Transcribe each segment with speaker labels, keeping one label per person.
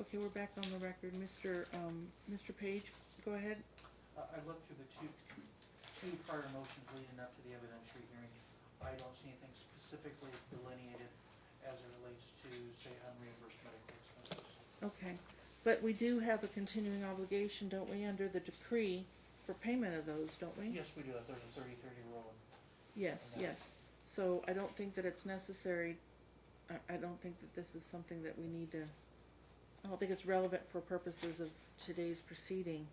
Speaker 1: Okay, we're back on the record. Mr. Page, go ahead.
Speaker 2: I looked through the two prior motions leading up to the evidentiary hearing. I don't see anything specifically delineated as it relates to, say, unreimbursed medical expenses.
Speaker 1: Okay, but we do have a continuing obligation, don't we, under the decree for payment of those, don't we?
Speaker 2: Yes, we do. There's a 30-30 rule.
Speaker 1: Yes, yes. So I don't think that it's necessary, I don't think that this is something that we need to, I don't think it's relevant for purposes of today's proceeding.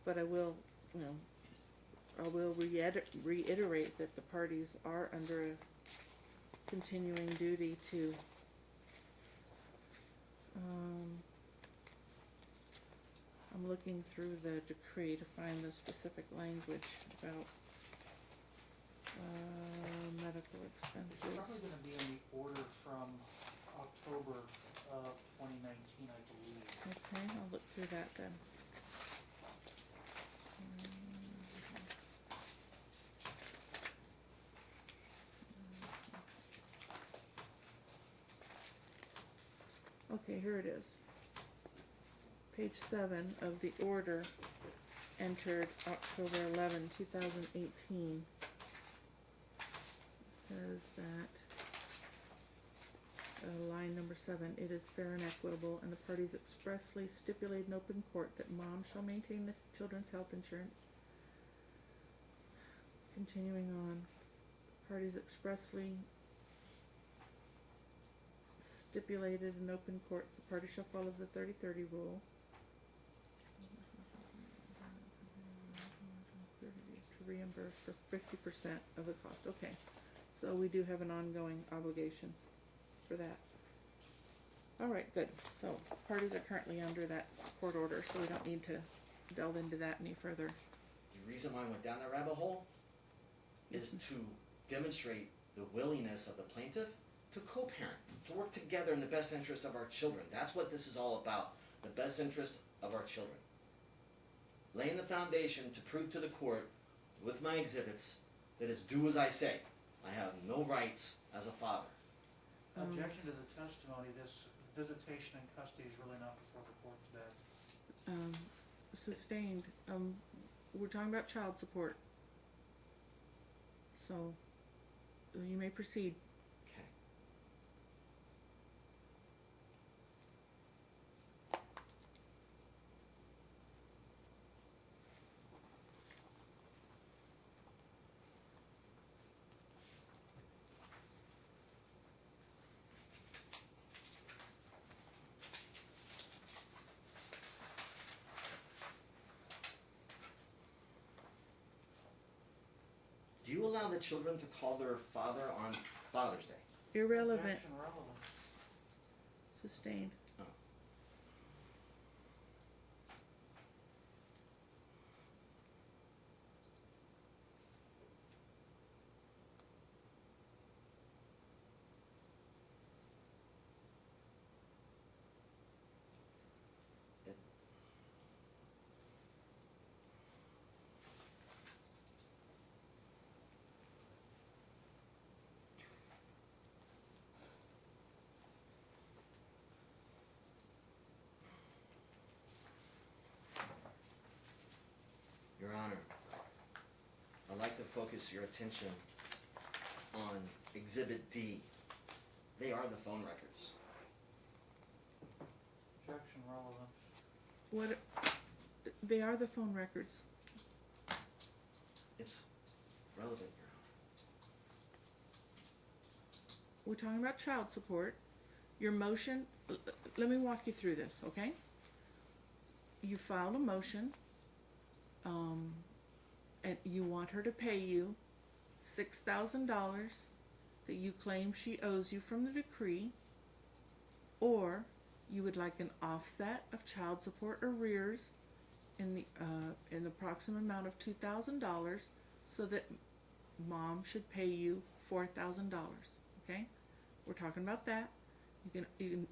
Speaker 1: But I will, I will reiterate that the parties are under a continuing duty to, I'm looking through the decree to find the specific language about medical
Speaker 2: It's probably
Speaker 1: expenses.
Speaker 2: going to be in the order from October of 2019, I believe.
Speaker 1: Okay, I'll look through that then. Okay, here it is. Page 7 of the order entered October 11, 2018 says that line number 7, it is fair and equitable, and the parties expressly stipulate in open court that mom shall maintain the children's health insurance. Continuing on, parties expressly stipulated in open court, the party shall follow the 30-30 rule. To reimburse for 50% of the cost. Okay, so we do have an ongoing obligation for that. All right, good. So parties are currently under that court order, so we don't need to delve into that any further.
Speaker 3: The reason why I went down that rabbit hole is to demonstrate the willingness of the plaintiff to co-parent, to work together in the best interest of our children. That's what this is all about, the best interest of our children. Laying the foundation to prove to the court, with my exhibits, that it's do as I say. I have no rights as a father.
Speaker 2: Objection to the testimony. This visitation and custody is really not before the court today.
Speaker 1: Sustained. We're talking about child support. So you may proceed.
Speaker 3: Okay. Do you allow the children to call their father on Father's Day?
Speaker 1: Irrelevant.
Speaker 2: Objection relevant.
Speaker 1: Sustained.
Speaker 3: Oh. Your Honor, I'd like to focus your attention on Exhibit D. They are the phone records.
Speaker 2: Objection relevant.
Speaker 1: What? They are the phone records.
Speaker 3: It's relevant, Your Honor.
Speaker 1: We're talking about child support. Your motion, let me walk you through this, okay? You filed a motion, and you want her to pay you $6,000 that you claim she owes you from the decree, or you would like an offset of child support arrears in the approximate amount of $2,000, so that mom should pay you $4,000. Okay, we're talking about that. You can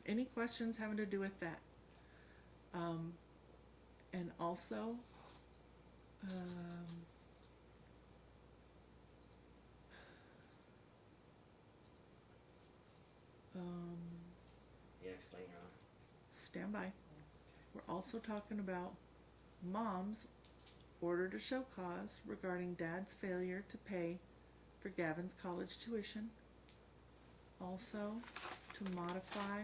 Speaker 1: any questions having to do with that, and also.
Speaker 3: explain, Your Honor?
Speaker 1: Stand by. We're also talking about Mom's order to show cause regarding Dad's failure to pay for Gavin's college tuition. Also, to modify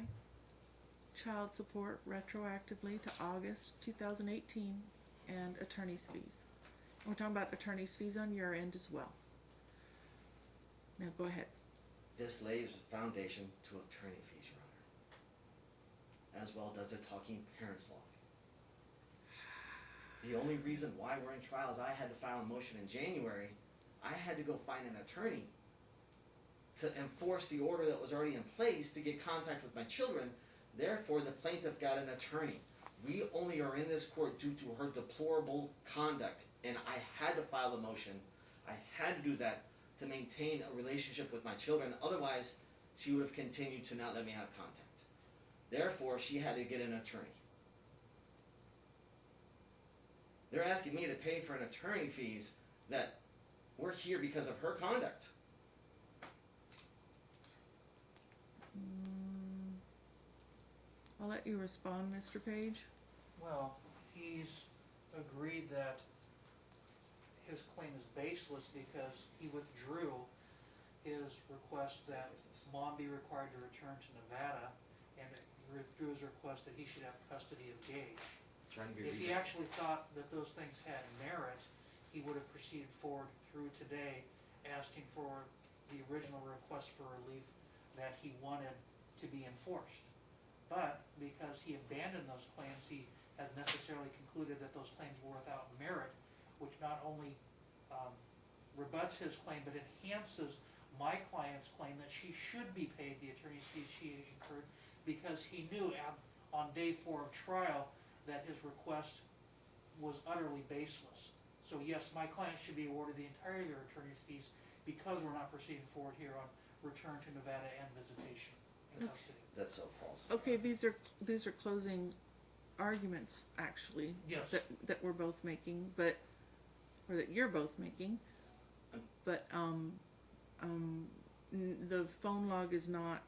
Speaker 1: child support retroactively to August 2018 and attorney's fees. We're talking about attorney's fees on your end as well. Now go ahead.
Speaker 3: This lays foundation to attorney fees, Your Honor, as well does the talking parents law. The only reason why we're in trial is I had to file a motion in January. I had to go find an attorney to enforce the order that was already in place to get contact with my children. Therefore, the plaintiff got an attorney. We only are in this court due to her deplorable conduct, and I had to file a motion. I had to do that to maintain a relationship with my children. Otherwise, she would have continued to not let me have contact. Therefore, she had to get an attorney. They're asking me to pay for an attorney fees that we're here because of her conduct.
Speaker 1: I'll let you respond, Mr. Page.
Speaker 2: Well, he's agreed that his claim is baseless because he withdrew his request that Mom be required to return to Nevada, and he withdrew his request that he should have custody of Gage.
Speaker 3: Trying to be
Speaker 2: If he
Speaker 3: reasonable.
Speaker 2: actually thought that those things had merit, he would have proceeded forward through today, asking for the original request for relief that he wanted to be enforced. But because he abandoned those claims, he has necessarily concluded that those claims were without merit, which not only rebuts his claim, but enhances my client's claim that she should be paid the attorney's fees she incurred, because he knew on day 4 of trial that his request was utterly baseless. So yes, my client should be awarded the entirety of their attorney's fees because we're not proceeding forward here on return to Nevada and visitation in custody.
Speaker 3: That's so false.
Speaker 1: Okay, these are closing arguments actually.
Speaker 2: Yes.
Speaker 1: That we're both making, or that you're both making. But the phone log is not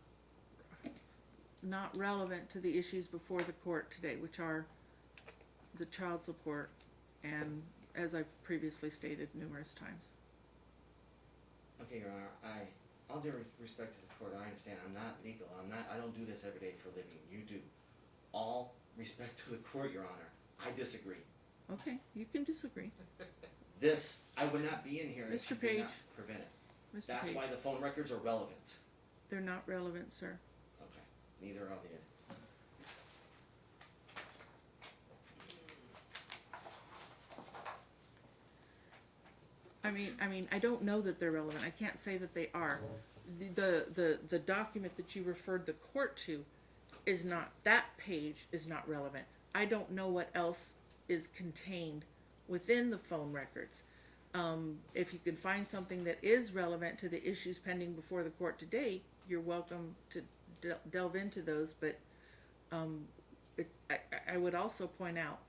Speaker 1: relevant to the issues before the court today, which are the child support and, as I've previously stated numerous times.
Speaker 3: Okay, Your Honor, all due respect to the court, I understand. I'm not legal. I don't do this every day for a living. You do. All respect to the court, Your Honor. I disagree.
Speaker 1: Okay, you can disagree.
Speaker 3: This, I would not be in here if
Speaker 1: Mr.
Speaker 3: you did not
Speaker 1: Page.
Speaker 3: prevent it.
Speaker 1: Mr.
Speaker 3: That's
Speaker 1: Page,
Speaker 3: why the phone records are relevant.
Speaker 1: they're not relevant, sir.
Speaker 3: Okay, neither are they.
Speaker 1: I mean, I don't know that they're relevant. I can't say that they are. The document that you referred the court to is not, that page is not relevant. I don't know what else is contained within the phone records. If you can find something that is relevant to the issues pending before the court today, you're welcome to delve into those. But I would also point out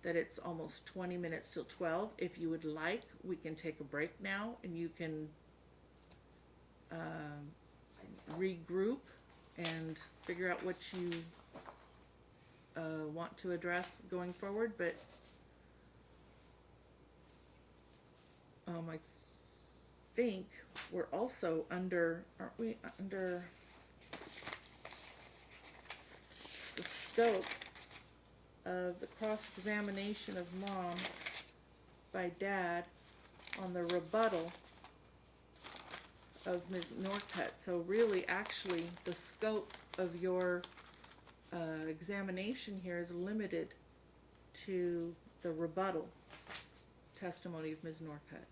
Speaker 1: that it's almost 20 minutes till 12. If you would like, we can take a break now and you can regroup and figure out what you want to address going forward. But I think we're also under, aren't we under the scope of the cross-examination of Mom by Dad on the rebuttal of Ms. Norcutt. So really, actually, the scope of your examination here is limited to the rebuttal testimony of Ms. Norcutt.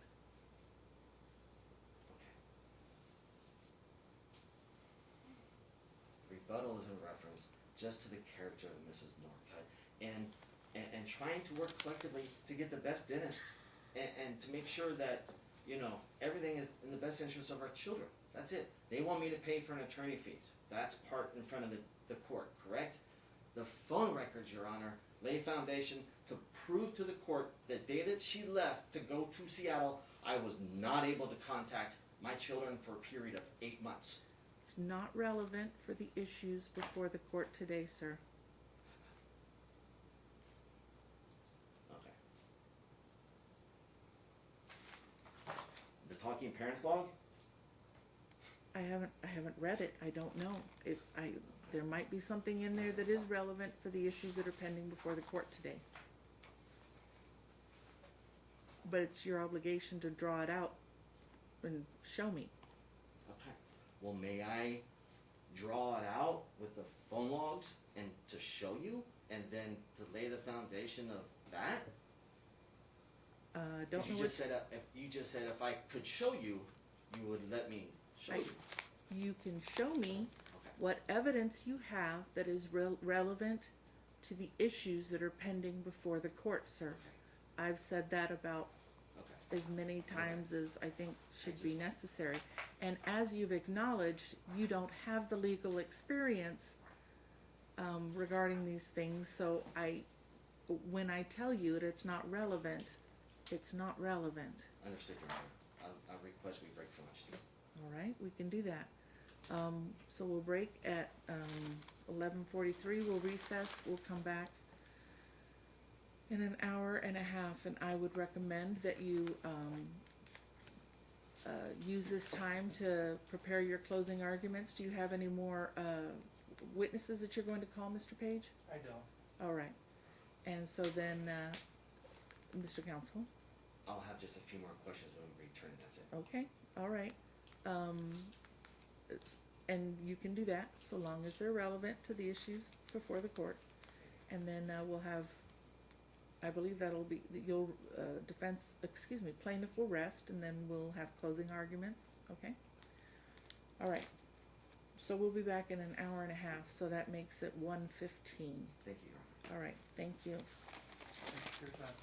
Speaker 3: Rebuttal is in reference just to the character of Mrs. Norcutt and trying to work collectively to get the best dentist and to make sure that, you know, everything is in the best interest of our children. That's it. They want me to pay for an attorney fees. That's part in front of the court, correct? The phone records, Your Honor, lay foundation to prove to the court the day that she left to go to Seattle, I was not able to contact my children for a period of 8 months.
Speaker 1: It's not relevant for the issues before the court today, sir.
Speaker 3: Okay. The Talking Parents log?
Speaker 1: I haven't read it. I don't know. There might be something in there that is relevant for the issues that are pending before the court today. But it's your obligation to draw it out and show me.
Speaker 3: Okay. Well, may I draw it out with the phone logs and to show you, and then to lay the foundation of that?
Speaker 1: Don't know
Speaker 3: You just said if I could show you, you would let me show you.
Speaker 1: You can show me
Speaker 3: Okay.
Speaker 1: what evidence you have that is relevant to the issues that are pending before the court, sir.
Speaker 3: Okay.
Speaker 1: I've said that about
Speaker 3: Okay.
Speaker 1: as many times as I think should be
Speaker 3: just-
Speaker 1: necessary. And as you've acknowledged, you don't have the legal experience regarding these things, so when I tell you that it's not relevant, it's not relevant.
Speaker 3: Understood, Your Honor. I'll request we break for lunch.
Speaker 1: All right, we can do that. So we'll break at 11:43. We'll recess. We'll come back in an hour and a half, and I would recommend that you use this time to prepare your closing arguments. Do you have any more witnesses that you're going to call, Mr. Page?
Speaker 2: I don't.
Speaker 1: All right. And so then, Mr. Counsel?
Speaker 3: I'll have just a few more questions when we return, that's it.
Speaker 1: Okay, all right. And you can do that so long as they're relevant to the issues before the court. And then we'll have, I believe that'll be, plaintiff will rest, and then we'll have closing arguments, okay? All right. So we'll be back in an hour and a half, so that makes it 1:15.
Speaker 3: Thank you, Your Honor.
Speaker 1: All right, thank you.
Speaker 2: Thanks for your time.